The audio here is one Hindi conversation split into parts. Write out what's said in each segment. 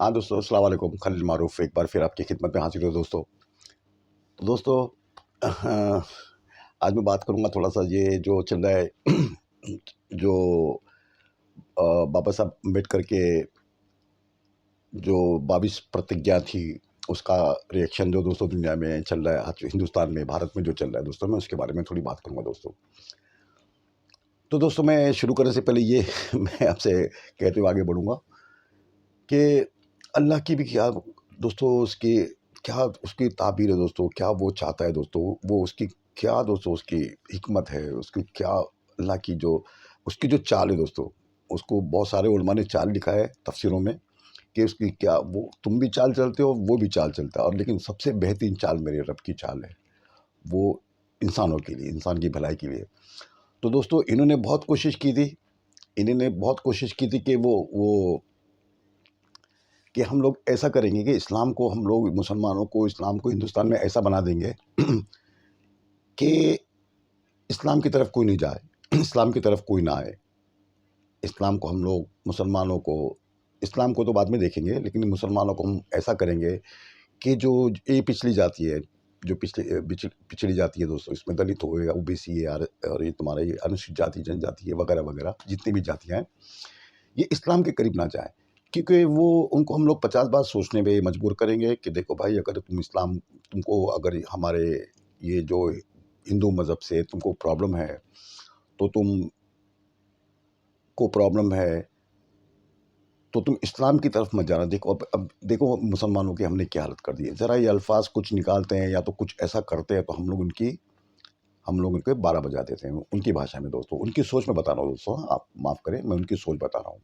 हाँ दोस्तों, अस्सलाम वालेकुम। खलील मारूफ एक बार फिर आपकी खिदमत में हाजिर हूँ दोस्तों। तो दोस्तों आज मैं बात करूँगा थोड़ा-सा ये जो चल रहा है जो बाबा साहब अम्बेडकर के जो 22 प्रतिज्ञा थी, उसका रिएक्शन जो दोस्तों दुनिया में चल रहा है, आज हिंदुस्तान में, भारत में जो चल रहा है दोस्तों, मैं उसके बारे में थोड़ी बात करूँगा दोस्तों। तो दोस्तों मैं शुरू करने से पहले ये मैं आपसे कहते हुए आगे बढ़ूँगा कि अल्लाह की भी क्या दोस्तों उसकी क्या उसकी ताबीर है दोस्तों, क्या वो चाहता है दोस्तों, वो उसकी क्या दोस्तों उसकी हिकमत है, उसकी क्या अल्लाह की जो उसकी जो चाल है दोस्तों, उसको बहुत सारे उलमा ने चाल लिखा है तफसीरों में कि उसकी क्या वो तुम भी चाल चलते हो, वो भी चाल चलता है और लेकिन सबसे बेहतरीन चाल मेरे रब की चाल है, वो इंसानों के लिए, इंसान की भलाई के लिए। तो दोस्तों इन्होंने बहुत कोशिश की थी, इन्होंने बहुत कोशिश की थी कि वो कि हम लोग ऐसा करेंगे कि इस्लाम को हम लोग मुसलमानों को इस्लाम को हिंदुस्तान में ऐसा बना देंगे कि इस्लाम की तरफ कोई नहीं जाए, इस्लाम की तरफ कोई ना आए। इस्लाम को हम लोग मुसलमानों को इस्लाम को तो बाद में देखेंगे, लेकिन मुसलमानों को हम ऐसा करेंगे कि जो ये पिछली जाति है, जो पिछड़ी जाति है दोस्तों, इसमें दलित हो गया, ओबीसी है और ये तुम्हारा ये अनुसूचित जाति, जनजाति है वगैरह-वगैरह जितनी भी जातियाँ हैं, ये इस्लाम के करीब ना जाएँ। क्योंकि वो उनको हम लोग 50 बार सोचने पे मजबूर करेंगे कि देखो भाई, अगर तुम इस्लाम तुमको अगर हमारे ये जो हिंदू मज़हब से तुमको प्रॉब्लम है, तो तो तुम इस्लाम की तरफ मत जाना। देखो अब देखो मुसलमानों की हमने क्या हालत कर दी है। ज़रा ये अल्फ़ाज़ कुछ निकालते हैं या तो कुछ ऐसा करते हैं तो हम लोग उनके 12 बजा देते हैं, उनकी भाषा में दोस्तों। उनकी सोच में बता रहा हूँ दोस्तों, आप माफ़ करें, मैं उनकी सोच बता रहा हूँ।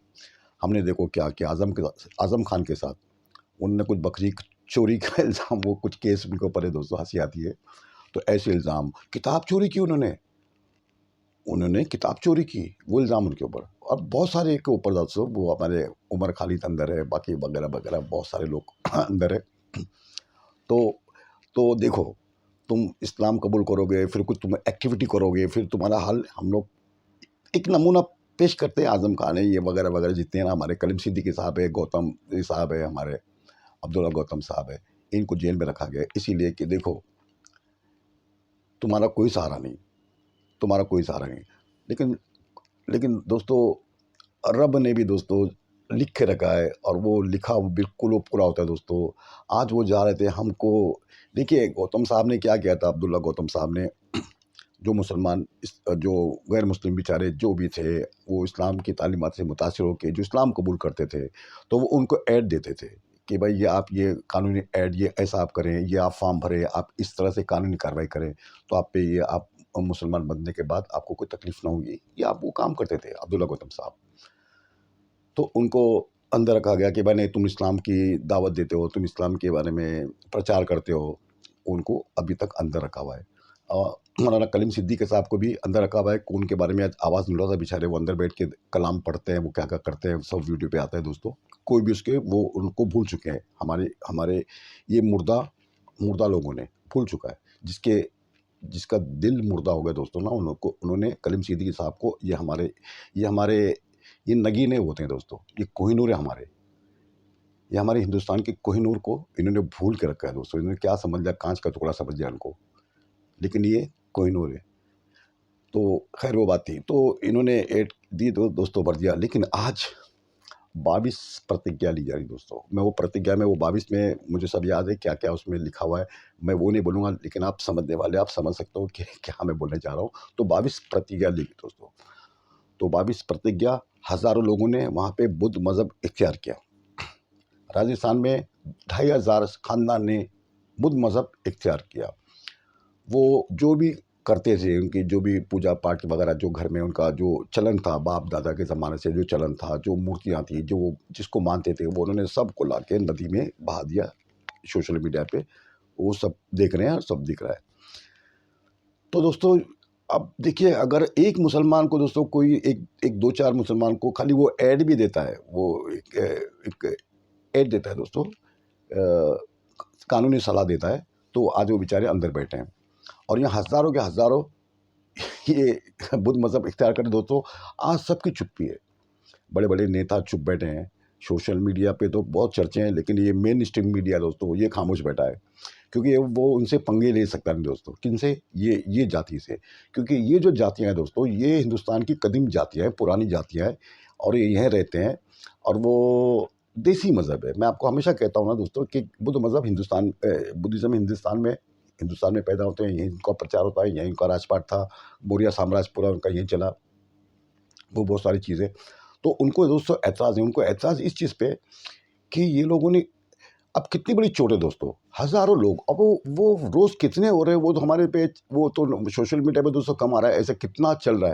हमने देखो क्या किया आज़म खान के साथ। उन्होंने कुछ बकरी चोरी का इल्ज़ाम, वो कुछ केस उनके ऊपर है दोस्तों, हँसी आती है। तो ऐसे इल्ज़ाम, किताब चोरी की उन्होंने, उन्होंने किताब चोरी की, वो इल्ज़ाम उनके ऊपर। और बहुत सारे के ऊपर दोस्तों, वो हमारे उमर खालिद अंदर है, बाकी वगैरह-वगैरह बहुत सारे लोग अंदर है। तो देखो, तुम इस्लाम कबूल करोगे, फिर कुछ तुम एक्टिविटी करोगे, फिर तुम्हारा हल हम लोग एक नमूना पेश करते हैं। आज़म खान है, ये वगैरह-वगैरह जितने हैं ना, हमारे कलीम सिद्दीकी साहब है, गौतम ये साहब है, हमारे अब्दुल्ला गौतम साहब है, इनको जेल में रखा गया इसीलिए कि देखो, तुम्हारा कोई सहारा नहीं, तुम्हारा कोई सहारा नहीं। लेकिन लेकिन दोस्तों रब ने भी दोस्तों लिख के रखा है और वो लिखा वो बिल्कुल वो पूरा होता है दोस्तों। आज वो जा रहे थे हमको, देखिए गौतम साहब ने क्या किया था, अब्दुल्ला गौतम साहब ने जो मुसलमान जो गैर मुस्लिम बेचारे जो भी थे, वो इस्लाम की तालीमात से मुतासिर होके जो इस्लाम कबूल करते थे, तो वो उनको ऐड देते थे कि भाई ये आप ये कानूनी ऐड ये ऐसा आप करें, ये आप फॉर्म भरें, आप इस तरह से कानूनी कार्रवाई करें, तो आप पे ये आप मुसलमान बनने के बाद आपको कोई तकलीफ ना होगी। ये आप वो काम करते थे अब्दुल्ला गौतम साहब। तो उनको अंदर रखा गया कि भाई नहीं, तुम इस्लाम की दावत देते हो, तुम इस्लाम के बारे में प्रचार करते हो। उनको अभी तक अंदर रखा हुआ है। मौलाना कलीम सिद्दीकी साहब को भी अंदर रखा हुआ है। उनके बारे में आज आवाज़ मिल रहा था, बेचारे वो अंदर बैठ के कलाम पढ़ते हैं, वो क्या-क्या करते हैं, सब वीडियो पे आता है दोस्तों। कोई भी उसके वो उनको भूल चुके हैं। हमारे हमारे ये मुर्दा मुर्दा लोगों ने भूल चुका है। जिसका दिल मुर्दा हो गया दोस्तों ना, उन्होंने कलीम सिद्दीकी साहब को ये हमारे ये नगीने होते हैं दोस्तों, ये कोहिनूर है हमारे। ये हमारे हिंदुस्तान के कोहिनूर को इन्होंने भूल के रखा है दोस्तों। इन्होंने क्या समझ लिया, काँच का टुकड़ा समझ लिया इनको, लेकिन ये कोहिनूर है। तो खैर वो बात थी। तो इन्होंने एड दी दो दोस्तों भर दिया, लेकिन आज 22 प्रतिज्ञा ली जा रही दोस्तों। मैं वो प्रतिज्ञा में वो 22 में मुझे सब याद है क्या-क्या उसमें लिखा हुआ है। मैं वो नहीं बोलूँगा, लेकिन आप समझने वाले आप समझ सकते हो कि क्या मैं बोलने जा रहा हूँ। तो 22 प्रतिज्ञा ली गई दोस्तों। तो 22 प्रतिज्ञा, हज़ारों लोगों ने वहाँ पे बुद्ध मज़हब इख्तियार किया। राजस्थान में 2500 ख़ानदान ने बुद्ध मज़हब इख्तियार किया। वो जो भी करते थे, उनकी जो भी पूजा पाठ वगैरह जो घर में उनका जो चलन था, बाप दादा के ज़माने से जो चलन था, जो मूर्तियाँ थी, जो वो जिसको मानते थे, वो उन्होंने सबको लाके नदी में बहा दिया। सोशल मीडिया पे वो सब देख रहे हैं और सब दिख रहा है। तो दोस्तों अब देखिए, अगर एक मुसलमान को दोस्तों कोई एक एक 2-4 मुसलमान को खाली वो ऐड भी देता है, वो एक ऐड देता है दोस्तों, कानूनी सलाह देता है, तो आज वो बेचारे अंदर बैठे हैं। और यहाँ हज़ारों के हज़ारों ये बुद्ध मज़हब इख्तियार करे दोस्तों, आज सबकी चुप्पी है। बड़े-बड़े नेता चुप बैठे हैं, सोशल मीडिया पे तो बहुत चर्चे हैं, लेकिन ये मेन स्ट्रीम मीडिया दोस्तों ये खामोश बैठा है, क्योंकि वो उनसे पंगे ले सकता नहीं दोस्तों। किनसे? ये जाति से। क्योंकि ये जो जातियाँ हैं दोस्तों, ये हिंदुस्तान की कदीम जातियाँ हैं, पुरानी जातियाँ हैं, और ये यहाँ रहते हैं, और वो देसी मज़हब है। मैं आपको हमेशा कहता हूँ ना दोस्तों कि बुद्ध मज़हब बुद्धिज़्म हिंदुस्तान में पैदा होते हैं, यहीं इनका प्रचार होता है, यहीं इनका राजपाट था, मौर्य साम्राज्य पूरा उनका यहीं चला, वो बहुत सारी चीज़ें। तो उनको दोस्तों ऐतराज़ है, उनको ऐतराज़ इस चीज़ पे कि ये लोगों ने, अब कितनी बड़ी चोट है दोस्तों, हज़ारों लोग, अब वो रोज़ कितने हो रहे हैं, वो तो हमारे पे, वो तो सोशल मीडिया पे दोस्तों कम आ रहा है, ऐसे कितना चल रहा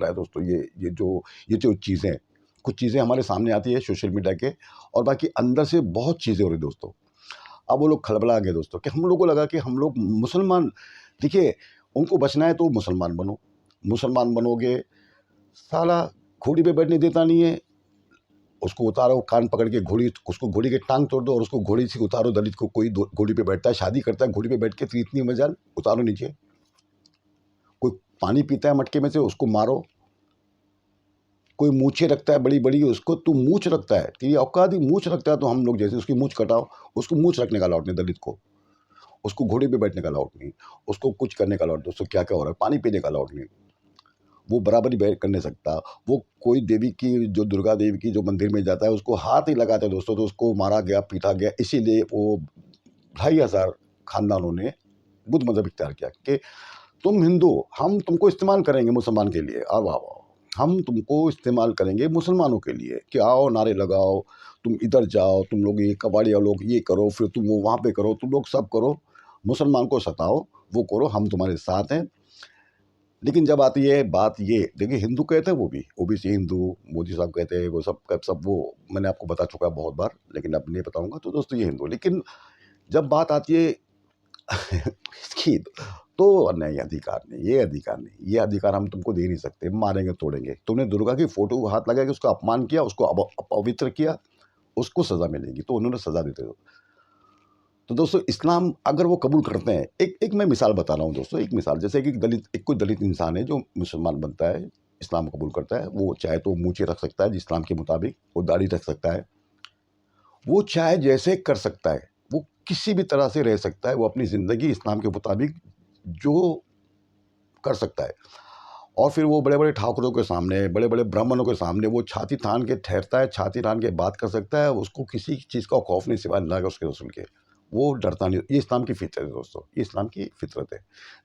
है दोस्तों, ये जो चीज़ें, कुछ चीज़ें हमारे सामने आती है सोशल मीडिया के, और बाकी अंदर से बहुत चीज़ें हो रही दोस्तों। अब वो लोग खलबला गए दोस्तों कि हम लोग को लगा कि हम लोग मुसलमान, देखिए उनको बचना है तो मुसलमान बनो, मुसलमान बनोगे, साला घोड़ी पे बैठने देता नहीं है, उसको उतारो, कान पकड़ के घोड़ी, उसको घोड़ी की टांग तोड़ दो और उसको घोड़ी से उतारो। दलित को कोई घोड़ी पे बैठता है, शादी करता है घोड़ी पे बैठ के, तो इतनी मजाल, उतारो नीचे। कोई पानी पीता है मटके में से, उसको मारो। कोई मूछें रखता है बड़ी बड़ी, उसको तू मूछ रखता है, तेरी औकात ही मूछ रखता है, तो हम लोग जैसे उसकी मूछ कटाओ। उसको मूछ रखने का अलाउट नहीं दलित को, उसको घोड़े पे बैठने का अलाउट नहीं, उसको कुछ करने का अलाउट, दोस्तों क्या क्या हो रहा है, पानी पीने का अलाउट नहीं, वो बराबरी बैठ कर नहीं सकता। वो कोई देवी की, जो दुर्गा देवी की जो मंदिर में जाता है, उसको हाथ ही लगाते हैं दोस्तों, तो उसको मारा गया, पीटा गया। इसीलिए वो 2,500 खानदानों ने बुद्ध मजहब इख्तियार किया कि तुम हिंदू, हम तुमको इस्तेमाल करेंगे मुसलमान के लिए, आओ आओ आओ, हम तुमको इस्तेमाल करेंगे मुसलमानों के लिए, कि आओ नारे लगाओ, तुम इधर जाओ, तुम लोग ये कबाड़िया लोग ये करो, फिर तुम वो वहाँ पे करो, तुम लोग सब करो, मुसलमान को सताओ, वो करो, हम तुम्हारे साथ हैं। लेकिन जब आती है बात, ये देखिए हिंदू कहते हैं, वो भी ओबीसी हिंदू, मोदी साहब कहते हैं, वो सब का सब, वो मैंने आपको बता चुका है बहुत बार, लेकिन अब नहीं बताऊंगा। तो दोस्तों ये हिंदू, लेकिन जब बात आती है इसकी, तो नहीं, अधिकार नहीं, ये अधिकार हम तुमको दे नहीं सकते, मारेंगे तोड़ेंगे। तुमने दुर्गा की फोटो को हाथ लगा के उसका अपमान किया, उसको अपवित्र किया, उसको सजा मिलेगी, तो उन्होंने सजा देते हो। तो दोस्तों इस्लाम अगर वो कबूल करते हैं, एक मैं मिसाल बता रहा हूँ दोस्तों, एक मिसाल, जैसे कि कोई दलित इंसान है जो मुसलमान बनता है, इस्लाम कबूल करता है, वो चाहे तो मूछें रख सकता है इस्लाम के मुताबिक, वो दाढ़ी रख सकता है, वो चाहे जैसे कर सकता है, वो किसी भी तरह से रह सकता है, वो अपनी ज़िंदगी इस्लाम के मुताबिक जो कर सकता है। और फिर वो बड़े बड़े ठाकुरों के सामने, बड़े बड़े ब्राह्मणों के सामने वो छाती तान के ठहरता है, छाती तान के बात कर सकता है, उसको किसी चीज़ का खौफ नहीं सिवाय अल्लाह के उसके रसूल के, वो डरता नहीं। ये इस्लाम की फितरत है दोस्तों, ये इस्लाम की फितरत है।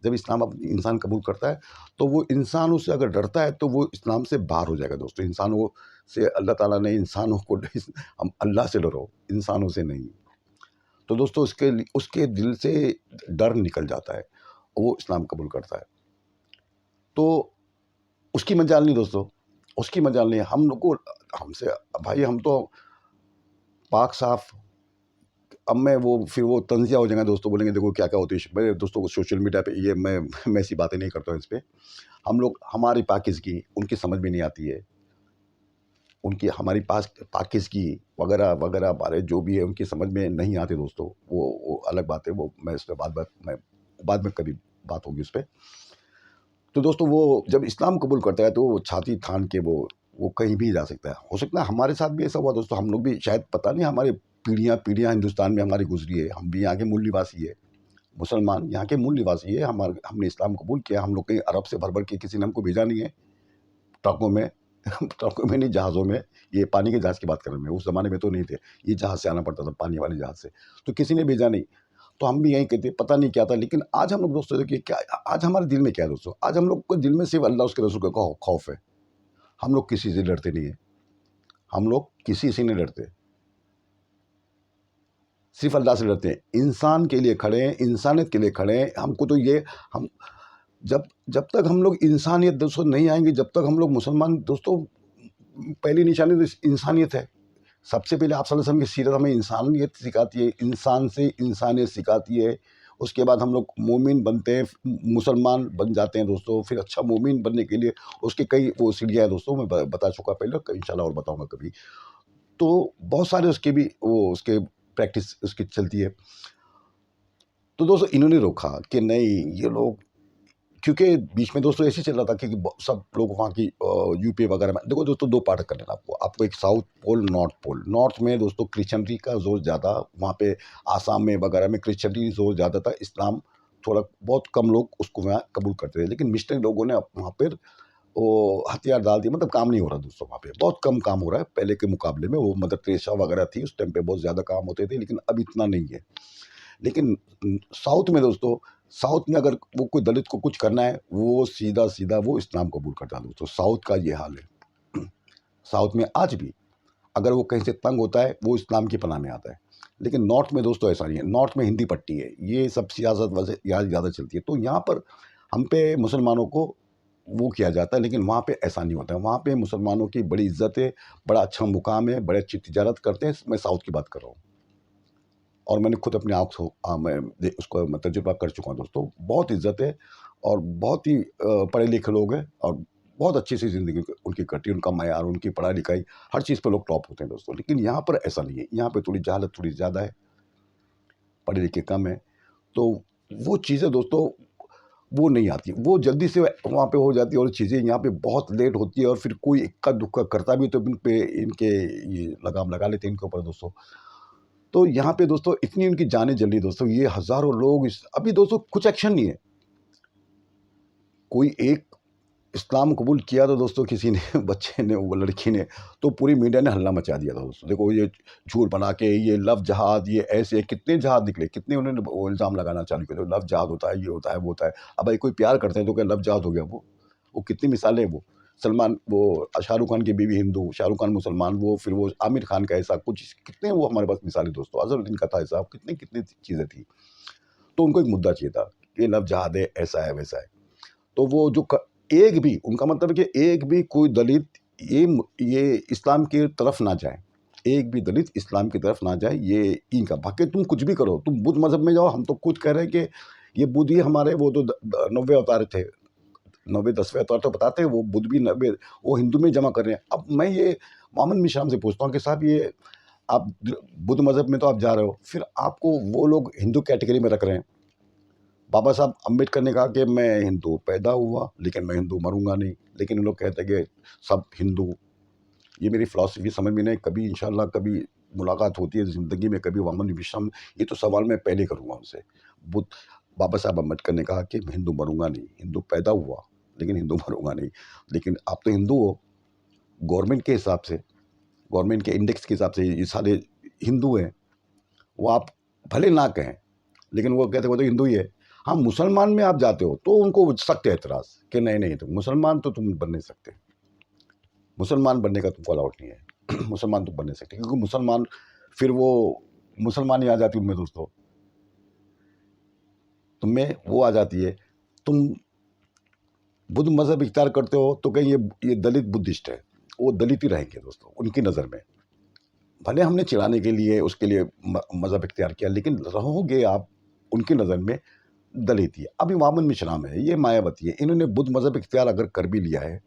जब इस्लाम अपनी इंसान कबूल करता है, तो वो इंसान उससे अगर डरता है, तो वो इस्लाम से बाहर हो जाएगा दोस्तों। इंसानों से अल्लाह ताला ने इंसानों को हम अल्लाह से डरो, इंसानों से नहीं। तो दोस्तों उसके दिल से डर निकल जाता है, वो इस्लाम कबूल करता है, तो उसकी मजाल नहीं दोस्तों, उसकी मजाल नहीं। हम लोग को, हमसे, भाई हम तो पाक साफ। अब मैं वो फिर वो तंज़िया हो जाएगा दोस्तों, बोलेंगे देखो क्या क्या होती है। मैं दोस्तों सोशल मीडिया पे ये मैं ऐसी बातें नहीं करता हूँ इस पे। हम लोग, हमारी पाकिज़गी उनकी समझ में नहीं आती है, उनकी हमारी पाकिज़गी वगैरह वगैरह, हमारे जो भी है उनकी समझ में नहीं आते दोस्तों। वो अलग बात है, वो मैं इस पे बाद में कभी बात होगी उस पे। तो दोस्तों वो जब इस्लाम कबूल करता है, तो वो छाती थान के वो कहीं भी जा सकता है। हो सकता है हमारे साथ भी ऐसा हुआ दोस्तों, हम लोग भी शायद, पता नहीं, हमारे पीढ़ियाँ पीढ़ियाँ हिंदुस्तान में हमारी गुजरी है, हम भी यहाँ के मूल निवासी है, मुसलमान यहाँ के मूल निवासी है, हमने इस्लाम कबूल किया। हम लोग कहीं अरब से भर भर के किसी ने हमको भेजा नहीं है, ट्रकों में ट्रकों में नहीं, जहाज़ों में। ये पानी के जहाज़ की बात कर रहा हूँ मैं, उस ज़माने में तो नहीं थे, ये जहाज़ से आना पड़ता था, पानी वाले जहाज़ से, तो किसी ने भेजा नहीं। तो हम भी यहीं कहते, पता नहीं क्या था। लेकिन आज हम लोग दोस्तों देखिए क्या, आज हमारे दिल में क्या है दोस्तों, आज हम लोग को दिल में सिर्फ अल्लाह उसके रसूल का खौफ है। हम लोग किसी से डरते नहीं है, हम लोग किसी से नहीं डरते, सिर्फ अल्लाह से डरते हैं। इंसान के लिए खड़े हैं, इंसानियत के लिए खड़े हैं। हमको तो ये, हम जब जब तक हम लोग इंसानियत दोस्तों नहीं आएंगे, जब तक हम लोग मुसलमान दोस्तों, पहली निशानी तो इंसानियत है। सबसे पहले आप सल्लल्लाहु अलैहि वसल्लम की सीरत हमें इंसानियत सिखाती है, इंसान से इंसानियत सिखाती है। उसके बाद हम लोग मोमिन बनते हैं, मुसलमान बन जाते हैं दोस्तों। फिर अच्छा मोमिन बनने के लिए उसके कई वो सीढ़ियाँ हैं दोस्तों, मैं बता चुका पहले, इंशाल्लाह और बताऊंगा कभी। तो बहुत सारे उसके भी वो उसके प्रैक्टिस उसकी चलती है। तो दोस्तों इन्होंने रोका कि नहीं, ये लोग क्योंकि बीच में दोस्तों ऐसे चल रहा था कि सब लोग वहाँ की यूपी वगैरह में देखो दोस्तों, दो पार्ट कर लेना आपको एक south pole, north pole. North में दोस्तों क्रिश्चियनिटी का जोर ज़्यादा, वहाँ पे आसाम में वगैरह में क्रिश्चियनिटी जोर ज़्यादा था, इस्लाम थोड़ा बहुत कम लोग उसको वहाँ कबूल करते थे। लेकिन मिस्टर लोगों ने वहाँ पर वो हथियार डाल दिए, मतलब काम नहीं हो रहा दोस्तों, वहाँ पे बहुत कम काम हो रहा है पहले के मुकाबले में। वो मदर टेरेसा वगैरह थी उस टाइम पे, बहुत ज़्यादा काम होते थे, लेकिन अब इतना नहीं है। लेकिन साउथ में दोस्तों, साउथ में अगर वो कोई दलित को कुछ करना है, वो सीधा सीधा वो इस्लाम कबूल करता है दोस्तों। साउथ का ये हाल है। साउथ में आज भी अगर वो कहीं से तंग होता है, वो इस्लाम की पनाह में आता है। लेकिन नॉर्थ में दोस्तों ऐसा नहीं है। नॉर्थ में हिंदी पट्टी है, ये सब सियासत वैसे यहाँ ज़्यादा चलती है, तो यहाँ पर हम पे मुसलमानों को वो किया जाता है, लेकिन वहाँ पे ऐसा नहीं होता है। वहाँ पे मुसलमानों की बड़ी इज्जत है, बड़ा अच्छा मुकाम है, बड़े अच्छी तिजारत करते हैं। मैं साउथ की बात कर रहा हूँ और मैंने खुद अपनी आँख से मैं उसको मैं तजुर्बा कर चुका हूँ दोस्तों। बहुत इज्जत है और बहुत ही पढ़े लिखे लोग हैं और बहुत अच्छी सी ज़िंदगी उनकी कटी, उनका मयार, उनकी पढ़ाई लिखाई, हर चीज़ पे लोग टॉप होते हैं दोस्तों। लेकिन यहाँ पर ऐसा नहीं है, यहाँ पे थोड़ी जहालत थोड़ी ज़्यादा है, पढ़े लिखे कम है। तो वो चीज़ें दोस्तों वो नहीं आती, वो जल्दी से वहाँ पे हो जाती है और चीज़ें यहाँ पे बहुत लेट होती है और फिर कोई इक्का दुक्का करता भी तो इन पे इनके ये लगाम लगा लेते हैं इनके ऊपर दोस्तों। तो यहाँ पे दोस्तों इतनी उनकी जानें जल रही दोस्तों, ये हज़ारों लोग अभी दोस्तों कुछ एक्शन नहीं है। कोई एक इस्लाम कबूल किया तो दोस्तों किसी ने बच्चे ने, वो लड़की ने, तो पूरी मीडिया ने हल्ला मचा दिया था दोस्तों। देखो ये झूठ बना के, ये लव जहाद, ये ऐसे कितने जहाद निकले, कितने उन्होंने वो इल्ज़ाम लगाना चालू किया, तो लव जहाद होता है, ये होता है, वो होता है। अब भाई कोई प्यार करते हैं तो क्या लव जहाद हो गया वो कितनी मिसालें हैं वो। सलमान, वो शाहरुख खान की बीवी हिंदू, शाहरुख खान मुसलमान, वो फिर वो आमिर खान का ऐसा कुछ, कितने वो हमारे पास मिसालें दोस्तों। अज़हरुद्दीन का था ऐसा, कितनी कितनी चीज़ें थी। तो उनको एक मुद्दा चाहिए था कि लव जहाद है, ऐसा है, वैसा है। तो वो जो एक भी उनका मतलब है कि एक भी कोई दलित ये इस्लाम की तरफ ना जाए, एक भी दलित इस्लाम की तरफ ना जाए, ये इनका। बाकी तुम कुछ भी करो, तुम बुद्ध मज़हब में जाओ, हम तो खुद कह रहे हैं कि ये बुद्ध ही हमारे वो तो 90 अवतार थे, 90 10वें अवतार तो बताते हैं, वो बुद्ध भी 90 वो हिंदू में जमा कर रहे हैं। अब मैं ये मोहम्मद मिश्राम से पूछता हूँ कि साहब ये आप बुद्ध मज़हब में तो आप जा रहे हो, फिर आपको वो लोग हिंदू कैटेगरी में रख रहे हैं। बाबा साहब अम्बेडकर ने कहा कि मैं हिंदू पैदा हुआ लेकिन मैं हिंदू मरूंगा नहीं। लेकिन ये लोग कहते हैं कि सब हिंदू। ये मेरी फ़िलॉसफ़ी समझ में नहीं। कभी इंशाल्लाह कभी मुलाकात होती है ज़िंदगी में, कभी मोहम्मद विश्राम, ये तो सवाल मैं पहले करूँगा उनसे। बुद्ध बाबा साहब अम्बेडकर ने कहा कि मैं हिंदू मरूंगा नहीं, हिंदू पैदा हुआ लेकिन हिंदू मरूंगा नहीं। लेकिन आप तो हिंदू हो, गवर्नमेंट के हिसाब से, गवर्नमेंट के इंडेक्स के हिसाब से ये सारे हिंदू हैं। वो आप भले ना कहें, लेकिन वो कहते हैं वो तो हिंदू ही है। हाँ, मुसलमान में आप जाते हो तो उनको सख्त एतराज़ कि नहीं नहीं, तो मुसलमान तो तुम बन नहीं सकते, मुसलमान बनने का तुमको अलाउड नहीं है। मुसलमान तुम बन नहीं सकते, क्योंकि मुसलमान फिर वो मुसलमानी आ जाती है उनमें दोस्तों, तुम में वो आ जाती है। तुम बुद्ध मज़हब इख्तियार करते हो तो कहीं ये दलित बुद्धिस्ट है, वो दलित ही रहेंगे दोस्तों उनकी नज़र में। भले हमने चिढ़ाने के लिए उसके लिए मज़हब इख्तियार किया, लेकिन रहोगे आप उनकी नज़र में दलित ही। अभी मोहम्मद मिश्राम है, ये मायावती है, इन्होंने बुद्ध मज़हब इख्तियार अगर कर भी लिया है,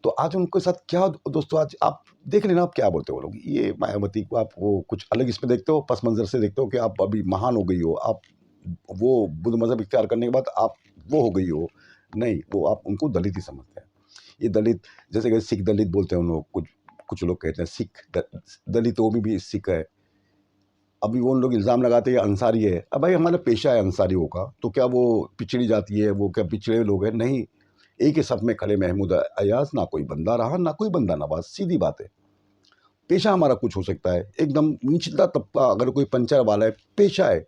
तो आज उनके साथ क्या दोस्तों, आज आप देख लेना आप क्या बोलते हो लोग। ये मायावती को आप वो कुछ अलग इसमें देखते हो, पस मंज़र से देखते हो कि आप अभी महान हो गई हो, आप वो बुद्ध मज़हब इख्तियार करने के बाद आप वो हो गई हो। नहीं, वो आप उनको दलित ही समझते हैं। ये दलित, जैसे कि सिख दलित बोलते हैं उन लोग, कुछ कुछ लोग कहते हैं सिख दलित, वो भी सिख है। अभी वो उन लोग इल्ज़ाम लगाते हैं अंसारी है। अब भाई हमारा पेशा है अंसारियों का, तो क्या वो पिछड़ी जाती है, वो क्या पिछड़े लोग हैं? नहीं, एक ही सफ़ में खड़े महमूद अयाज़, ना कोई बंदा रहा ना कोई बंदा नवाज़, सीधी बात है। पेशा हमारा कुछ हो सकता है, एकदम निचला तबका अगर कोई पंचर वाला है, पेशा है।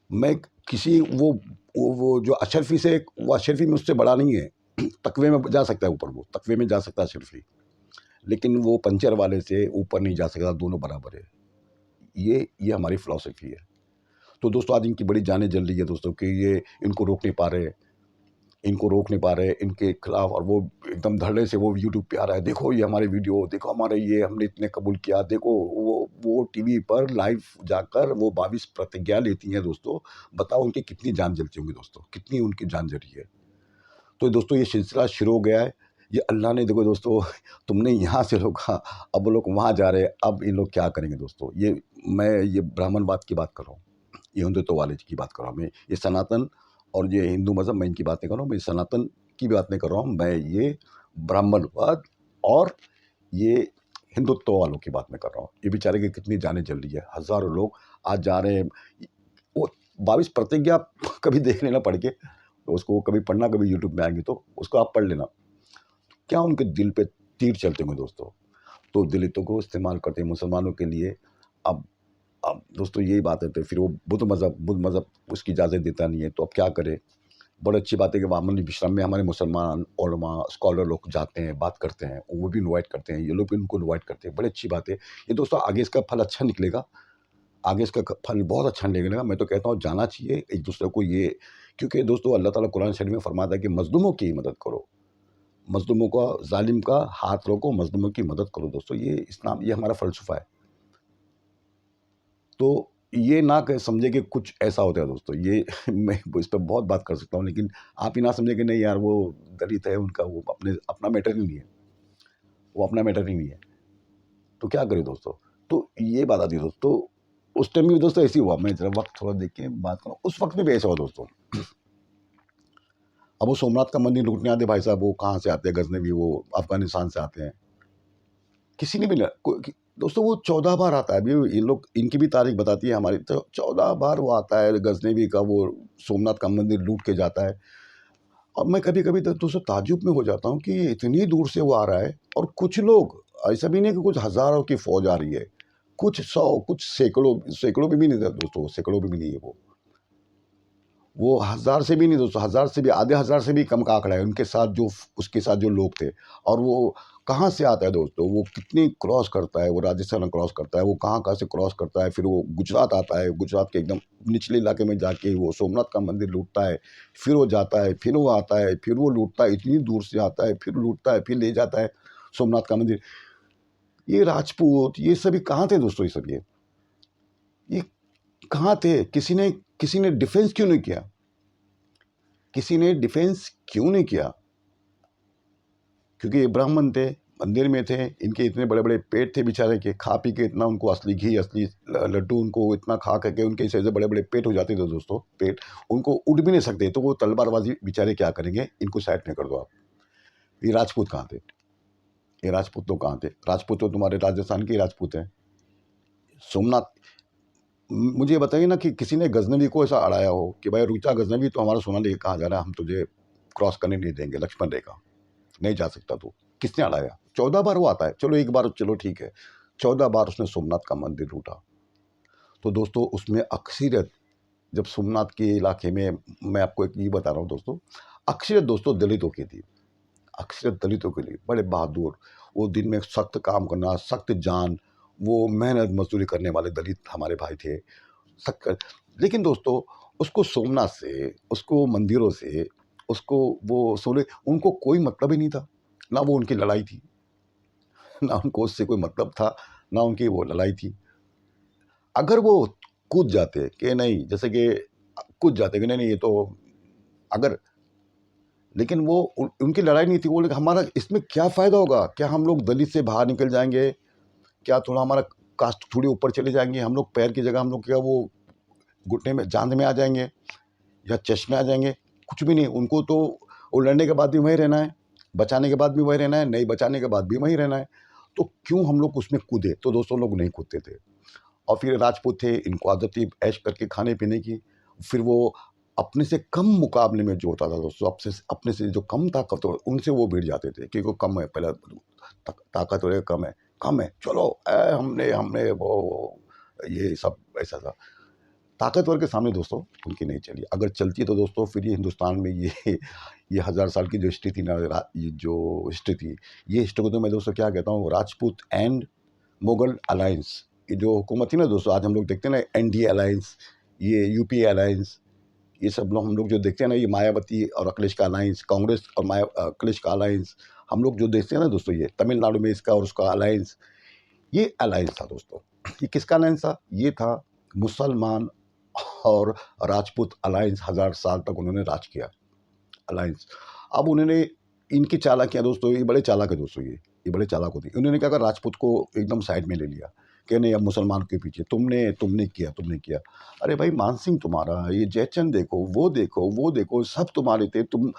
मैं किसी वो जो अशरफी से, वो अशरफी मुझसे बड़ा नहीं है। तकवे में जा सकता है ऊपर, वो तकवे में जा सकता है अशरफी, लेकिन वो पंचर वाले से ऊपर नहीं जा सकता, दोनों बराबर है। ये हमारी फ़िलॉसफ़ी है। तो दोस्तों आज इनकी बड़ी जानें जल रही है दोस्तों कि ये इनको रोक नहीं पा रहे, इनको रोक नहीं पा रहे इनके खिलाफ, और वो एकदम धड़ल्ले से वो यूट्यूब पे आ रहा है, देखो ये हमारे वीडियो, देखो हमारे ये हमने इतने कबूल किया, देखो वो टीवी पर लाइव जाकर वो 22 प्रतिज्ञा लेती हैं दोस्तों। बताओ उनकी कितनी जान जलती होंगी दोस्तों, कितनी उनकी जान जल रही है। तो दोस्तों ये सिलसिला शुरू हो गया है। ये अल्लाह ने देखो दोस्तों, तुमने यहाँ से रोका, अब वो लोग वहाँ जा रहे हैं, अब इन लोग क्या करेंगे दोस्तों। मैं ये ब्राह्मणवाद की बात कर रहा हूँ, ये हिंदुत्व वाले की बात कर रहा हूँ मैं। ये सनातन और ये हिंदू मज़हब, मैं इनकी बात नहीं कर रहा हूँ, मैं सनातन की बात नहीं कर रहा हूँ, मैं ये ब्राह्मणवाद और ये हिंदुत्व वालों की बात मैं कर रहा हूँ। ये बेचारे की कितनी जानें जल रही है, हज़ारों लोग आज जा रहे हैं। वो 22 प्रतिज्ञा कभी देख लेना पढ़ के, तो उसको कभी पढ़ना, कभी यूट्यूब में आएंगे तो उसको आप पढ़ लेना, क्या उनके दिल पे तीर चलते होंगे दोस्तों। तो दलितों को इस्तेमाल करते हैं मुसलमानों के लिए। अब अब दोस्तों यही बात है, तो फिर वो बुद्ध मज़हब उसकी इजाज़त देता नहीं है, तो अब क्या करें। बड़ी अच्छी बात है कि मामूली विश्राम में हमारे मुसलमान उलमा स्कॉलर लोग जाते हैं, बात करते हैं, वो भी इनवाइट करते हैं, ये लोग भी उनको इनवाइट करते हैं, बड़ी अच्छी बात है। ये दोस्तों आगे इसका फल अच्छा निकलेगा, आगे इसका फल बहुत अच्छा निकलेगा। मैं तो कहता हूँ जाना चाहिए एक दूसरे को ये, क्योंकि दोस्तों अल्लाह ताला कुरान शरीफ में फरमाता है कि मजलूमों की मदद करो, मजलूमों का, जालिम का हाथ रोको, मजलूमों की मदद करो। दोस्तों ये इस्लाम, ये हमारा फ़लसफ़ा है। तो ये ना समझे कि कुछ ऐसा होता है दोस्तों, ये मैं इस पर बहुत बात कर सकता हूँ, लेकिन आप ही ना समझे कि नहीं यार वो दलित है, उनका वो अपना मैटर ही नहीं है, वो अपना मैटर ही नहीं है, तो क्या करें दोस्तों। तो ये बात आती है दोस्तों, उस टाइम भी दोस्तों ऐसे ही हुआ। मैं जरा वक्त थोड़ा देख के बात करूँ, उस वक्त में भी ऐसा हुआ दोस्तों। अब वो सोमनाथ का मंदिर लूटने आते भाई साहब, वो कहाँ से आते हैं, गजनवी, वो अफगानिस्तान से आते हैं। किसी ने भी दोस्तों वो 14 बार आता है। अभी ये लोग, इनकी भी तारीख बताती है हमारी, तो 14 बार वो आता है गजनवी का, वो सोमनाथ का मंदिर लूट के जाता है। और मैं कभी कभी तो दोस्तों ताज्जुब में हो जाता हूँ कि इतनी दूर से वो आ रहा है, और कुछ लोग, ऐसा भी नहीं कि कुछ हज़ारों की फौज आ रही है, कुछ 100, कुछ सैकड़ों, सैकड़ों में भी नहीं था दोस्तों, सैकड़ों में भी नहीं है वो 1000 से भी नहीं दोस्तों, 1000 से भी, आधे हज़ार से भी कम का आंकड़ा है उनके साथ जो, उसके साथ जो लोग थे। और वो कहाँ से आता है दोस्तों, वो कितनी क्रॉस करता है, वो राजस्थान क्रॉस करता है, वो कहाँ-कहाँ से क्रॉस करता है, फिर वो गुजरात आता है, गुजरात के एकदम निचले इलाके में जाके वो सोमनाथ का मंदिर लूटता है, फिर वो जाता है, फिर वो आता है, फिर वो लूटता है, इतनी दूर से आता है, फिर लूटता है, फिर ले जाता है सोमनाथ का मंदिर। ये राजपूत, ये सभी कहाँ थे दोस्तों, ये कहाँ थे? किसी ने डिफेंस क्यों नहीं किया? किसी ने डिफेंस क्यों नहीं किया? क्योंकि ये ब्राह्मण थे, मंदिर में थे, इनके इतने बड़े-बड़े पेट थे बेचारे के, खा पी के इतना उनको असली घी, असली लड्डू उनको इतना खा करके उनके ऐसे बड़े-बड़े पेट हो जाते थे दोस्तों, पेट, उनको उठ भी नहीं सकते, तो वो तलवारबाज़ी बेचारे क्या करेंगे, इनको साइड में कर दो आप। ये राजपूत कहाँ थे? ये राजपूत तो कहाँ थे? राजपूत तो तुम्हारे राजस्थान के ही राजपूत हैं। सोमनाथ, मुझे ये बताइए ना कि किसी ने गज़नवी को ऐसा अड़ाया हो कि भाई रुक जा गज़नवी, तो हमारा सोना लेके कहाँ जा रहा है, हम तुझे क्रॉस करने नहीं देंगे लक्ष्मण रेखा, नहीं जा सकता तू। किसने अड़ाया? 14 बार वो आता है, चलो एक बार चलो ठीक है, 14 बार उसने सोमनाथ का मंदिर लूटा। तो दोस्तों उसमें अक्सरियत, जब सोमनाथ के इलाके में, मैं आपको एक ये बता रहा हूँ दोस्तों, अक्सरियत दोस्तों दलितों की थी, अक्सरियत दलितों के लिए, बड़े बहादुर, वो दिन में सख्त काम करना, सख्त जान, वो मेहनत मजदूरी करने वाले दलित हमारे भाई थे, सख्त। लेकिन दोस्तों उसको सोमनाथ से, उसको मंदिरों से, उसको वो सोने, उनको कोई मतलब ही नहीं था, ना वो उनकी लड़ाई थी, ना उनको उससे कोई मतलब था, ना उनकी वो लड़ाई थी। अगर वो कूद जाते कि नहीं, जैसे कि कूद जाते कि नहीं नहीं ये तो, अगर, लेकिन वो उनकी लड़ाई नहीं थी, वो लोग हमारा इसमें क्या फ़ायदा होगा, क्या हम लोग दलित से बाहर निकल जाएंगे, क्या थोड़ा हमारा कास्ट थोड़ी ऊपर चले जाएंगे, हम लोग पैर की जगह हम लोग क्या वो घुटने में जांद में आ जाएंगे या चेस्ट में आ जाएंगे, कुछ भी नहीं। उनको तो वो लड़ने के बाद भी वहीं रहना है, बचाने के बाद भी वहीं रहना है, नहीं बचाने के बाद भी वहीं रहना है, तो क्यों हम लोग उसमें कूदे। तो दोस्तों लोग नहीं कूदते थे। और फिर राजपूत थे, इनको आदत थी ऐश करके खाने पीने की, फिर वो अपने से कम मुकाबले में जो होता था दोस्तों, अपने से जो कम ताकतवर, उनसे वो भिड़ जाते थे, क्योंकि वो कम है, पहले ताकतवर है, कम है, चलो हमने हमने वो, ये सब ऐसा था। ताकतवर के सामने दोस्तों उनकी नहीं चली, अगर चलती तो दोस्तों फिर ये हिंदुस्तान में ये 1000 साल की जो हिस्ट्री थी ना, ये जो हिस्ट्री थी, ये हिस्ट्री को तो मैं दोस्तों क्या कहता हूँ, राजपूत एंड मुगल अलायंस, ये जो हुकूमत थी ना दोस्तों, आज हम लोग देखते हैं ना एनडीए अलायंस, ये यूपीए अलायंस, ये सब लोग हम लोग जो देखते हैं ना, ये मायावती और अखिलेश का अलायंस, कांग्रेस और अखिलेश का अलायंस, हम लोग जो देखते हैं ना दोस्तों, ये तमिलनाडु में इसका और उसका अलायंस, ये अलायंस था दोस्तों। ये किसका अलायंस था? ये था मुसलमान और राजपूत अलायंस। 1000 साल तक उन्होंने राज किया, अलायंस। अब उन्होंने, इनकी चालाकियाँ दोस्तों, ये बड़े चालाक है दोस्तों, ये बड़े चालाक होते हैं। उन्होंने क्या कहा, राजपूत को एकदम साइड में ले लिया, कि नहीं अब मुसलमान के पीछे तुमने किया। अरे भाई मान सिंह तुम्हारा, ये जयचंद देखो, वो देखो, सब तुम्हारे थे। तुम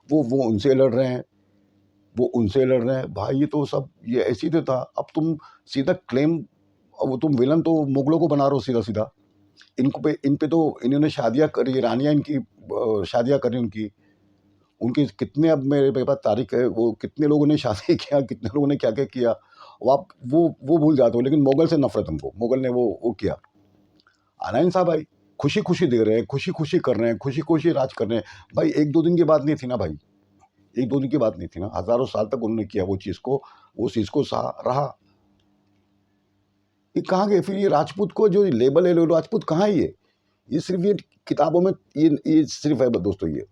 वो उनसे लड़ रहे हैं, वो उनसे लड़ रहे हैं। भाई ये तो सब ये ऐसे ही तो था। अब तुम सीधा क्लेम, वो तुम विलन तो मुगलों को बना रहे हो सीधा-सीधा। इन पे तो इन्होंने शादियाँ करी, रानियाँ इनकी शादियाँ करी उनकी। उनकी कितने, अब मेरे पास तारीख है, वो कितने लोगों ने शादी किया, कितने लोगों ने क्या-क्या किया। वो आप वो भूल जाते हो, लेकिन मुगल से नफ़रत हमको। मुगल ने वो किया। नारायण साहब भाई खुशी-खुशी दे रहे हैं, खुशी-खुशी कर रहे हैं, खुशी-खुशी राज कर रहे हैं। भाई 1-2 दिन की बात नहीं थी ना भाई, 1-2 दिन की बात नहीं थी ना। हज़ारों साल तक उन्होंने किया वो चीज़ को, उस चीज़ को सहा रहा। ये कहाँ गए फिर ये राजपूत को जो लेबल है, राजपूत कहाँ है ये? ये सिर्फ़ ये किताबों में ये सिर्फ़ है दोस्तों ये।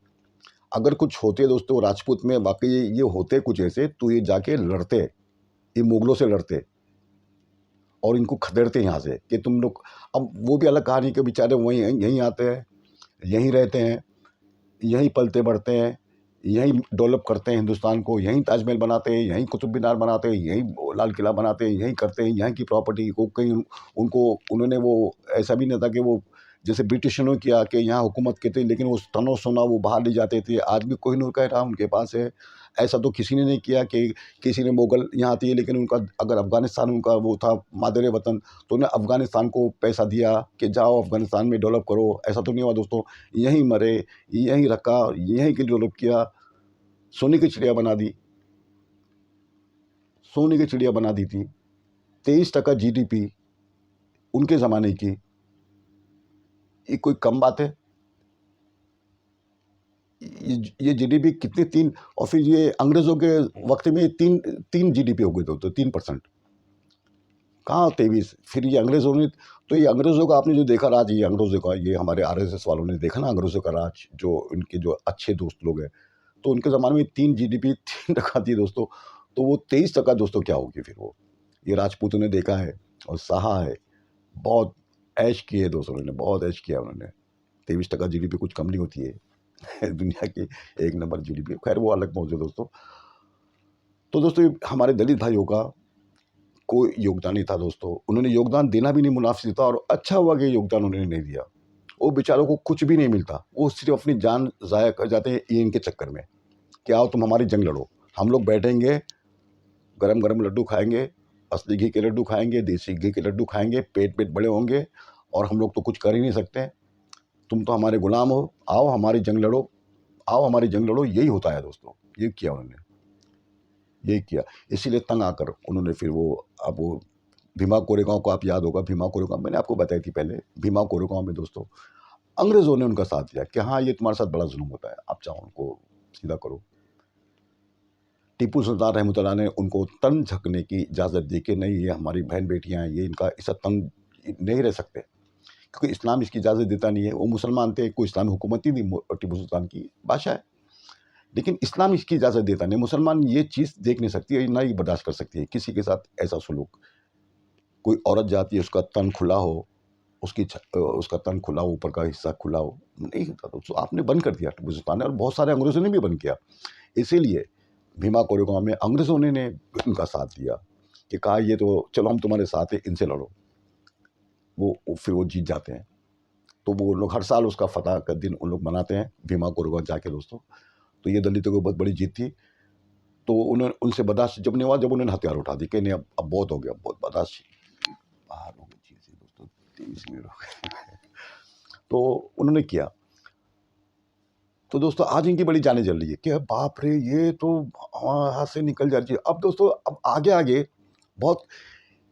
अगर कुछ होते दोस्तों राजपूत में वाक़ई ये होते कुछ ऐसे, तो ये जाके लड़ते, ये मुगलों से लड़ते और इनको खदेड़ते यहाँ से कि तुम लोग। अब वो भी अलग कहानी के बेचारे वहीं यहीं आते हैं, यहीं रहते हैं, यहीं पलते-बढ़ते हैं, यहीं डेवलप करते हैं हिंदुस्तान को, यहीं ताजमहल बनाते हैं, यहीं कुतुब मीनार बनाते हैं, यहीं वो लाल किला बनाते हैं, यहीं करते हैं, यहाँ की प्रॉपर्टी को कहीं उनको उन्होंने वो ऐसा भी नहीं था कि वो जैसे ब्रिटिशों ने किया कि यहाँ हुकूमत की थी, लेकिन वो तनो-सोना वो बाहर ले जाते थे। आज भी कोहिनूर का इनाम उनके पास है। ऐसा तो किसी ने नहीं किया कि किसी ने मुगल यहाँ थे, लेकिन उनका अगर अफ़गानिस्तान उनका वो था मादरे वतन, तो उन्हें अफ़गानिस्तान को पैसा दिया कि जाओ अफ़गानिस्तान में डेवलप करो। ऐसा तो नहीं हुआ दोस्तों। यहीं मरे, यहीं रखा, यहीं के डेवलप किया, सोने की चिड़िया बना दी, सोने की चिड़िया बना दी थी। 23% जीडीपी उनके ज़माने की, ये कोई कम बात है? ये जीडीपी कितनी, 3, और फिर ये अंग्रेज़ों के वक़्त में 3 जीडीपी हो गई तो 3%। कहाँ 23? फिर ये अंग्रेज़ों ने, तो ये अंग्रेज़ों का आपने जो देखा राज, ये अंग्रेज़ों का, ये हमारे आरएसएस वालों ने देखा ना अंग्रेज़ों का राज, जो इनके जो अच्छे दोस्त लोग हैं, तो उनके ज़माने में 3 जीडीपी 3% थी दोस्तों। तो वो 23% दोस्तों क्या होगी फिर वो? ये राजपूतों ने देखा है और सहा है। बहुत ऐश की है दोस्तों उन्होंने, बहुत ऐश किया उन्होंने। 23% जीडीपी कुछ कम नहीं होती है। दुनिया की 1 नंबर जीडीपी, खैर वो अलग मौज़ू है दोस्तों। तो दोस्तों ये हमारे दलित भाइयों का कोई योगदान नहीं था दोस्तों। उन्होंने योगदान देना भी नहीं मुनासिब था, और अच्छा हुआ कि योगदान उन्होंने नहीं दिया। वो बेचारों को कुछ भी नहीं मिलता, वो सिर्फ़ अपनी जान ज़ाया कर जाते हैं ये इनके चक्कर में कि आओ तुम हमारी जंग लड़ो। हम लोग बैठेंगे, गरम-गरम लड्डू खाएँगे, असली घी के लड्डू खाएँगे, देसी घी के लड्डू खाएँगे, पेट बड़े होंगे, और हम लोग तो कुछ कर ही नहीं सकते। तुम तो हमारे गुलाम हो, आओ हमारी जंग लड़ो, आओ हमारी जंग लड़ो। यही होता है दोस्तों, ये किया उन्होंने, ये किया। इसीलिए तंग आकर उन्होंने फिर वो, अब वो भीमा कोरेगाँव को आप याद होगा, भीमा कोरेगाँव मैंने आपको बताई थी पहले। भीमा कोरेगाँव में दोस्तों अंग्रेज़ों ने उनका साथ दिया कि हाँ, ये तुम्हारे साथ बड़ा जुल्म होता है, आप चाहो उनको सीधा करो। टीपू सुल्तान रहमतुल्लाह ने उनको तन झकने की इजाज़त दी कि नहीं, ये हमारी बहन-बेटियाँ हैं, ये इनका इससे तंग नहीं रह सकते, क्योंकि इस्लाम इसकी इजाज़त देता नहीं है। वो मुसलमान थे, कोई इस्लामी हुकूमत ही नहीं, टीपू सुल्तान की बादशाह है। लेकिन इस्लाम इसकी इजाज़त देता नहीं, मुसलमान ये चीज़ देख नहीं सकती है, ना ही बर्दाश्त कर सकती है, किसी के साथ ऐसा सलूक। कोई औरत जाती है, उसका तन खुला हो, उसका तन खुला हो, ऊपर का हिस्सा खुला हो, नहीं होता। तो आपने बंद कर दिया टीपू सुल्तान ने, और बहुत सारे अंग्रेज़ों ने भी बंद किया। इसीलिए भीमा कोरेगाँव में अंग्रेज़ों ने उनका साथ दिया कि कहा ये तो चलो हम तुम्हारे साथ हैं, इनसे लड़ो। फिर वो जीत जाते हैं। तो वो लोग हर साल उसका फतह का दिन उन लोग मनाते हैं भीमा कोरेगाँव जाके दोस्तों। तो ये दलितों की बहुत बड़ी जीत थी। तो उन्होंने उनसे बर्दाश्त जब नहीं हुआ, जब उन्होंने हथियार उठा दी कि नहीं अब बहुत हो गया, बहुत बर्दाश्त बाहर हो गई चीज़ें दोस्तों, 23 मिनट हो गए। तो उन्होंने किया। तो दोस्तों आज इनकी बड़ी जानें जल रही है कि बाप रे! ये तो हाथ से निकल जा रही है। अब दोस्तों अब आगे-आगे बहुत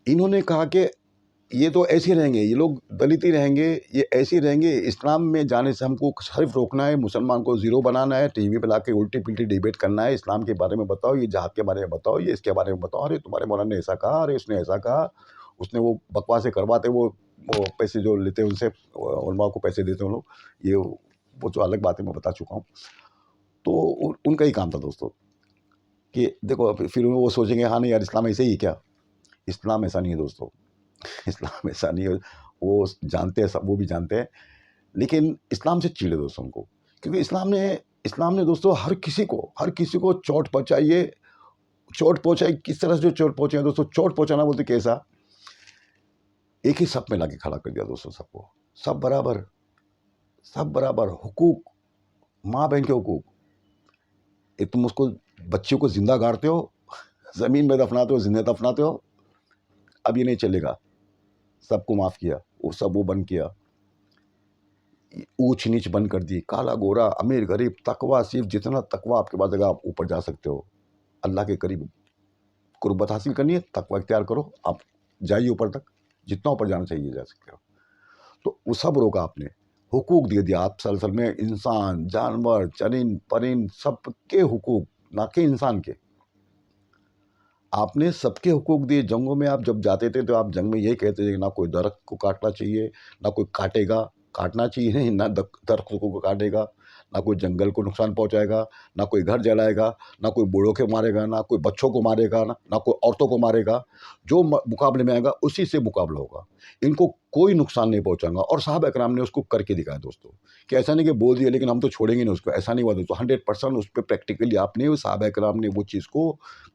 इन्होंने कहा कि ये तो ऐसे ही रहेंगे, ये लोग दलित ही रहेंगे, ये ऐसे ही रहेंगे, इस्लाम में जाने से हमको सिर्फ रोकना है, मुसलमान को ज़ीरो बनाना है, टीवी पे लाके उल्टी-पिल्टी डिबेट करना है, इस्लाम के बारे में बताओ, ये जहाद के बारे में बताओ, ये इसके बारे में बताओ, अरे तुम्हारे मौलाना ने ऐसा कहा, अरे उसने ऐसा कहा, उसने वो बकवासें करवाते, वो पैसे जो लेते हैं उनसे, उलमा को पैसे देते हैं वो लोग, ये वो जो अलग बात है मैं बता चुका हूँ। तो उनका ही काम था दोस्तों कि देखो फिर वो सोचेंगे हाँ नहीं यार इस्लाम ऐसे ही क्या? इस्लाम ऐसा नहीं है दोस्तों। इस्लाम ऐसा नहीं है, वो जानते हैं सब, वो भी जानते हैं, लेकिन इस्लाम से चिढ़े दोस्तों को, क्योंकि इस्लाम ने दोस्तों हर किसी को चोट पहुँचाई। किस तरह से जो चोट पहुँचाई दोस्तों, चोट पहुँचाना बोलते कैसा? एक ही सब में लाके खड़ा कर दिया दोस्तों सबको। सब बराबर, सब बराबर, हुकूक, माँ बहन के हुकूक। एक तुम उसको बच्चे को जिंदा गाड़ते हो, ज़मीन में दफनाते हो, जिंदा दफनाते हो। अब ये नहीं चलेगा। सबको माफ़ किया, वो सब वो बंद किया, ऊंच नीच बंद कर दी, काला गोरा, अमीर गरीब, तकवा, सिर्फ जितना तकवा आपके पास जगह आप ऊपर जा सकते हो, अल्लाह के करीब कुर्बत हासिल करनी है, तकवा इख्तियार करो, आप जाइए ऊपर तक, जितना ऊपर जाना चाहिए जा सकते हो। तो वो सब रोका आपने, हुकूक दे दिया आप सलसल में, इंसान, जानवर, चरिंद परिंद, सबके हुकूक, ना कि इंसान के। आपने सबके हुकूक दिए। जंगों में आप जब जाते थे तो आप जंग में यही कहते थे कि ना कोई दरख्त को काटना चाहिए, ना कोई काटेगा, काटना चाहिए नहीं, ना दरख्त को काटेगा, ना कोई जंगल को नुकसान पहुंचाएगा, ना कोई घर जलाएगा, ना कोई बूढ़ों को मारेगा, ना कोई बच्चों को मारेगा, ना कोई औरतों को मारेगा। जो मुकाबले में आएगा उसी से मुकाबला होगा, इनको कोई नुकसान नहीं पहुंचाएगा। और साहब एकराम ने उसको करके दिखाया दोस्तों, कि ऐसा नहीं कि बोल दिया लेकिन हम तो छोड़ेंगे नहीं उसको, ऐसा नहीं हुआ दोस्तों। 100% उस पर प्रैक्टिकली आपने, साहब एकराम ने वो चीज़ को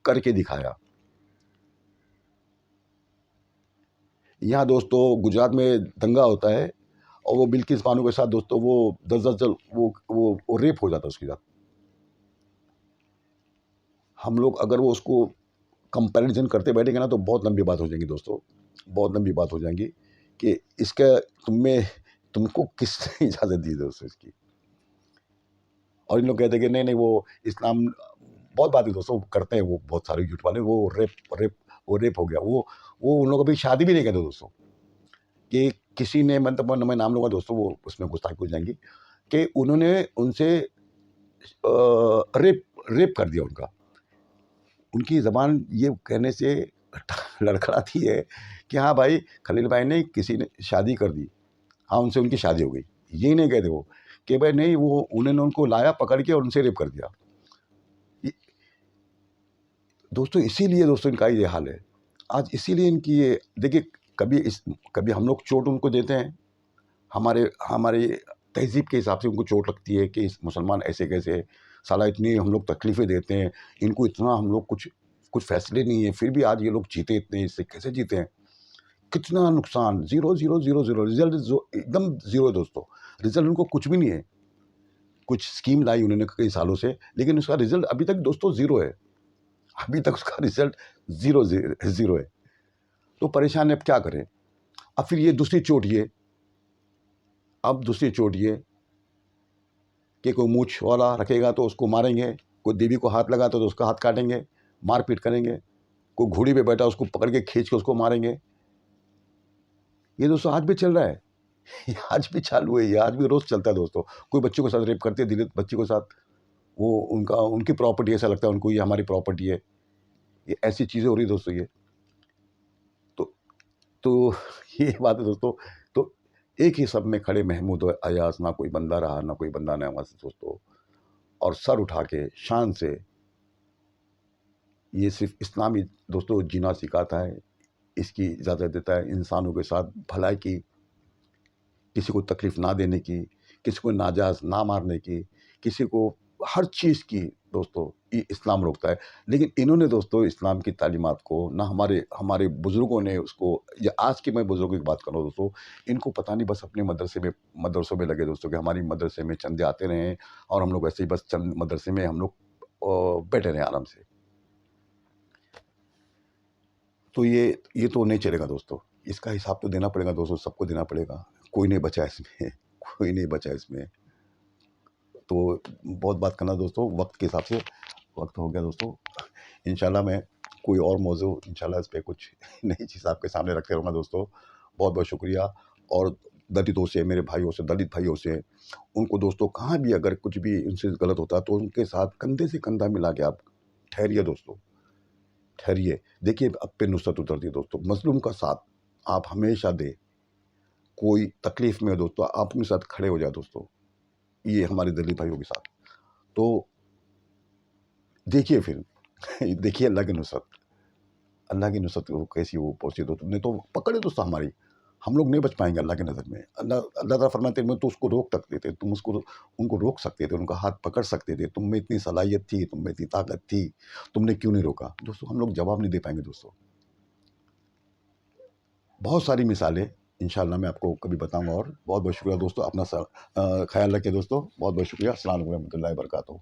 करके दिखाया। यहाँ दोस्तों गुजरात में दंगा होता है और वो बिल्किस बानो के साथ दोस्तों वो 10-10 वो रेप हो जाता है उसके साथ। हम लोग अगर वो उसको कंपैरिजन करते बैठेंगे ना तो बहुत लंबी बात हो जाएगी दोस्तों, बहुत लंबी बात हो जाएगी कि इसका तुमको किसने इजाज़त दी दोस्तों इसकी। और इन लोग कहते हैं कि नहीं नहीं वो इस्लाम, बहुत बातें दोस्तों करते हैं वो बहुत सारे झूठ वाले, वो रेप हो गया, वो उन लोग अभी शादी भी नहीं करते दोस्तों। कि किसी ने, मतलब मैं नाम लूँगा दोस्तों, वो उसमें गुस्ताखी हो जाएंगी, कि उन्होंने उनसे रेप कर दिया उनका। उनकी ज़बान ये कहने से लड़खड़ाती है कि हाँ भाई, खलील भाई ने, किसी ने शादी कर दी, हाँ उनसे उनकी शादी हो गई। ये नहीं कहते वो कि भाई नहीं, वो उन्होंने उनको लाया पकड़ के और उनसे रेप कर दिया। दोस्तों इसीलिए दोस्तों इनका ये हाल है आज। इसीलिए इनकी ये देखिए, कभी हम लोग चोट उनको देते हैं, हमारे हमारे तहज़ीब के हिसाब से उनको चोट लगती है कि इस मुसलमान ऐसे कैसे, साला इतनी हम लोग तकलीफ़ें देते हैं इनको, इतना हम लोग कुछ कुछ फैसले नहीं है, फिर भी आज ये लोग जीते इतने, इससे कैसे जीते हैं, कितना नुकसान, zero zero zero zero, result एकदम ज़ीरो है दोस्तों। रिजल्ट उनको कुछ भी नहीं है। कुछ स्कीम लाई उन्होंने कई सालों से, लेकिन उसका रिजल्ट अभी तक दोस्तों ज़ीरो है। अभी तक उसका रिजल्ट ज़ीरो है। तो परेशान है, अब क्या करें। अब फिर ये दूसरी चोट, अब दूसरी चोट ये कि कोई मूछ वाला रखेगा तो उसको मारेंगे, कोई देवी को हाथ लगाता तो उसका हाथ काटेंगे, मारपीट करेंगे, कोई घोड़ी पे बैठा उसको पकड़ के खींच के उसको मारेंगे। ये दोस्तों आज भी चल रहा है। ये आज भी चालू है, ये आज भी रोज़ चलता है दोस्तों। कोई बच्चों के साथ रेप करते हैं, दलित बच्ची के साथ, वो उनकी प्रॉपर्टी, ऐसा लगता है उनको ये हमारी प्रॉपर्टी है। ये ऐसी चीज़ें हो रही है दोस्तों ये। तो तो ये बात है दोस्तों। तो एक ही सब में खड़े महमूद और अयाज, ना कोई बंदा रहा, ना कोई बंदा नया दोस्तों। और सर उठा के शान से, ये सिर्फ इस्लाम ही दोस्तों जीना सिखाता है, इसकी इजाज़त देता है इंसानों के साथ भलाई की, किसी को तकलीफ़ ना देने की, किसी को नाजायज़ ना मारने की, किसी को हर चीज़ की दोस्तों ये इस्लाम रोकता है। लेकिन इन्होंने दोस्तों इस्लाम की तालीमात को ना, हमारे हमारे बुज़ुर्गों ने उसको, या आज के मैं बुज़ुर्गों की बात कर रहा हूँ दोस्तों, इनको पता नहीं, बस अपने मदरसों में लगे दोस्तों, कि हमारी मदरसे में चंदे आते रहें और हम लोग ऐसे ही बस चंद मदरसे में हम लोग बैठे रहें आराम से। तो ये तो नहीं चलेगा दोस्तों, इसका हिसाब तो देना पड़ेगा दोस्तों, सबको देना पड़ेगा, कोई नहीं बचा इसमें कोई नहीं बचा इसमें। तो बहुत बात करना दोस्तों, वक्त के हिसाब से वक्त हो गया दोस्तों। इंशाल्लाह मैं कोई और मौजू, इंशाल्लाह इस पे कुछ नई चीज़ आपके सामने रखते रहूँगा दोस्तों। बहुत बहुत शुक्रिया। और दलितों से, मेरे भाइयों से, दलित भाइयों से, उनको दोस्तों कहाँ भी अगर कुछ भी उनसे गलत होता है तो उनके साथ कंधे से कंधा मिला के आप ठहरिए दोस्तों, ठहरिए। देखिए अब पे नुसरत उतरती है दोस्तों, मज़लूम का साथ आप हमेशा दें। कोई तकलीफ़ में हो दोस्तों, आप उनके साथ खड़े हो जाए दोस्तों, ये हमारे दलित भाइयों के साथ। तो देखिए फिर देखिए अल्लाह की नुसरत वो कैसी वो पहुँची, तो तुमने तो पकड़े दोस्तों हमारी, हम लोग नहीं बच पाएंगे अल्लाह की नज़र में। अल्लाह अल्लाह ताला फरमाते हैं, मैं तो उसको रोक सकते थे, तुम उसको, उनको रोक सकते थे, उनका हाथ पकड़ सकते थे, तुम में इतनी सलाहियत थी, तुम में इतनी ताकत थी, तुमने क्यों नहीं रोका दोस्तों। हम लोग जवाब नहीं दे पाएंगे दोस्तों। बहुत सारी मिसालें इंशाअल्लाह मैं आपको कभी बताऊँगा। और बहुत-बहुत शुक्रिया दोस्तों, अपना ख्याल रखिए दोस्तों। बहुत-बहुत शुक्रिया। अस्सलाम वालेकुम रहमतुल्लाहि व बरकातहू।